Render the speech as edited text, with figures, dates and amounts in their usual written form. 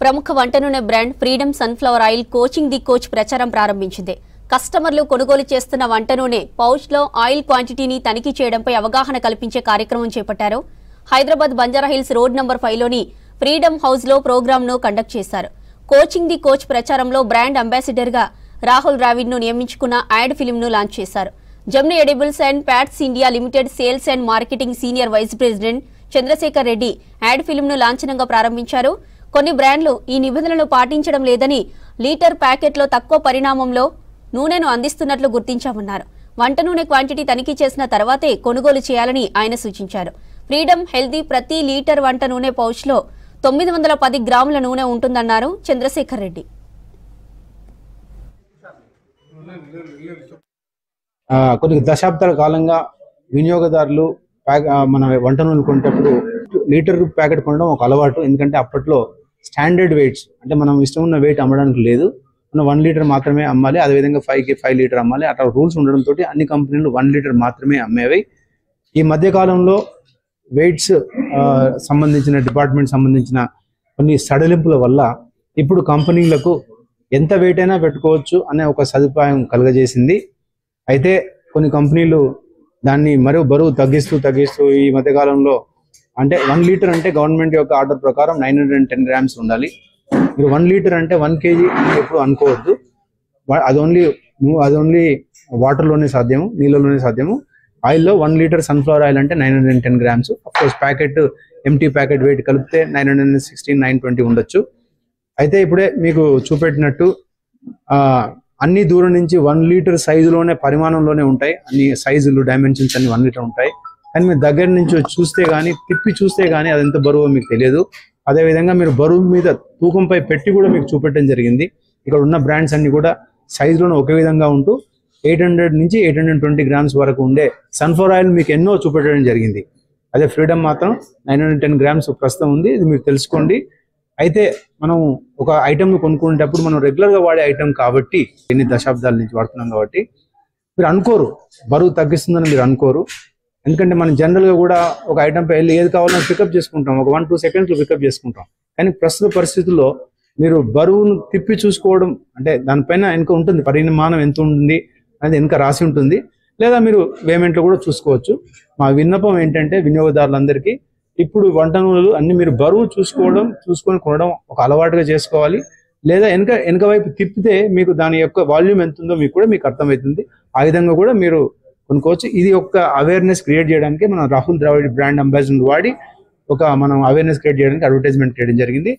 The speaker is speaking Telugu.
ప్రముఖ వంట నూనె brand freedom sunflower oil coaching the coach ప్రచారం ప్రారంభించింది. కస్టమర్లు కొనుగోలు చేస్తున్న వంట నూనె పౌచ్లో ఆయిల్ క్వాంటిటీని తనిఖీ చేయడంపై అవగాహన కల్పించే కార్యక్రమం చేపట్టారు. హైదరాబాద్ బంజారాహిల్స్ రోడ్ నంబర్ 5లోని ఫ్రీడమ్ హౌస్లో ప్రోగ్రాంను కండక్ట్ చేశారు. కోచింగ్ ది కోచ్ ప్రచారంలో బ్రాండ్ అంబాసిడర్గా రాహుల్ ద్రావిడ్ను నియమించుకున్న యాడ్ ఫిల్మ్ను లాంచ్ చేశారు. Gemini edibles and fats India limited sales and marketing senior vice president Chandrashekar Reddy ad ఫిల్మ్ను లాంఛనంగా ప్రారంభించారు. కొన్ని బ్రాండ్లు ఈ నిబంధనలు పాటించడం లేదని, లీటర్ ప్యాకెట్లో తక్కువ పరిమాణంలో నూనెను అందిస్తున్నట్లు గుర్తించామన్నారు. వంట నూనె క్వాంటిటీ తనిఖీ చేసిన తర్వాతే కొనుగోలు చేయాలని ఆయన సూచించారు. ఫ్రీడమ్ హెల్దీ ప్రతి లీటర్ వంట నూనె పౌచ్లో 910 గ్రాముల నూనె ఉంటుందన్నారు చంద్రశేఖర్ రెడ్డి. కొన్ని దశాబ్దాల కాలంగా వినియోగదారులు మన వంట నూనె కొనేటప్పుడు లీటర్ ప్యాకెట్ కొనడం ఒక అలవాటు. ఎందుకంటే అప్పట్లో స్టాండర్డ్ వెయిట్స్ అంటే మనం ఇష్టం ఉన్న వెయిట్ అమ్మడానికి లేదు, మనం 1 లీటర్ మాత్రమే అమ్మాలి, అదేవిధంగా 5కి 5 లీటర్ అమ్మాలి, అట్లా రూల్స్ ఉండడంతో అన్ని కంపెనీలు 1 లీటర్ మాత్రమే అమ్మేవి. ఈ మధ్య కాలంలో వెయిట్స్ సంబంధించిన డిపార్ట్మెంట్ సంబంధించిన కొన్ని సడలింపుల వల్ల ఇప్పుడు కంపెనీలకు ఎంత వెయిట్ అయినా పెట్టుకోవచ్చు అనే ఒక సదుపాయం కలుగజేసింది. అయితే కొన్ని కంపెనీలు దాన్ని మరో బరువు తగ్గిస్తూ ఈ మధ్యకాలంలో అంటే 1 లీటర్ అంటే గవర్నమెంట్ యొక్క ఆర్డర్ ప్రకారం 910 గ్రామ్స్ ఉండాలి. మీరు 1 లీటర్ అంటే 1 కేజీ ఎప్పుడు అనుకోవద్దు. అది ఓన్లీ వాటర్లోనే సాధ్యము, నీళ్ళలోనే సాధ్యము. ఆయిల్లో 1 లీటర్ సన్ఫ్లవర్ ఆయిల్ అంటే 910 grams. Of course packet empty packet weight కలిపితే 916, 920 ఉండొచ్చు. అయితే ఇప్పుడే మీకు చూపెట్టినట్టు అన్ని దూరం నుంచి 1 లీటర్ సైజులోనే పరిమాణంలోనే ఉంటాయి. అన్ని సైజులు డైమెన్షన్స్ అన్ని 1 లీటర్ ఉంటాయి. కానీ మీరు దగ్గర నుంచి చూస్తే కానీ, తిప్పి చూస్తే కానీ అది ఎంత బరువో మీకు తెలియదు. అదేవిధంగా మీరు బరువు మీద తూకంపై పెట్టి కూడా మీకు చూపెట్టడం జరిగింది. ఇక్కడ ఉన్న బ్రాండ్స్ అన్ని కూడా సైజులోనే ఒకే విధంగా ఉంటూ 800 నుంచి 820 గ్రామ్స్ వరకు ఉండే సన్ఫ్లవర్ ఆయిల్ మీకు ఎన్నో చూపెట్టడం జరిగింది. అదే ఫ్రీడమ్ మాత్రం 910 గ్రామ్స్ ప్రస్తుతం ఉంది. ఇది మీరు తెలుసుకోండి. అయితే మనం ఒక ఐటమ్ కొనుక్కునేటప్పుడు మనం రెగ్యులర్గా వాడే ఐటమ్ కాబట్టి, ఎన్ని దశాబ్దాల నుంచి వాడుతున్నాం కాబట్టి మీరు అనుకోరు, బరువు తగ్గిస్తుందని మీరు అనుకోరు. ఎందుకంటే మనం జనరల్గా కూడా ఒక ఐటమ్పై వెళ్ళి ఏది కావాలో పికప్ చేసుకుంటాం, ఒక 1-2 సెకండ్స్లో పికప్ చేసుకుంటాం. కానీ ప్రస్తుత పరిస్థితుల్లో మీరు బరువును తిప్పి చూసుకోవడం అంటే దానిపైన వెనుక ఉంటుంది, పరిమాణం ఎంత ఉంటుంది అనేది వెనుక రాసి ఉంటుంది, లేదా మీరు పేమెంట్లో కూడా చూసుకోవచ్చు. మా విన్నపం ఏంటంటే వినియోగదారులందరికీ ఇప్పుడు వంట నూనెలు అన్ని మీరు బరువు చూసుకొని కొనడం ఒక అలవాటుగా చేసుకోవాలి. లేదా వెనక వైపు తిప్పితే మీకు దాని యొక్క వాల్యూమ్ ఎంత ఉందో మీకు అర్థమవుతుంది. ఆ విధంగా కూడా మీరు కొనుక్కోవచ్చు. ఇది ఒక అవేర్నెస్ క్రియేట్ చేయడానికి మనం రాహుల్ ద్రావిడ్ బ్రాండ్ అంబాసిడర్ వాడి మనం అవేర్నెస్ క్రియేట్ చేయడానికి అడ్వర్టైజ్మెంట్ చేయడం జరిగింది.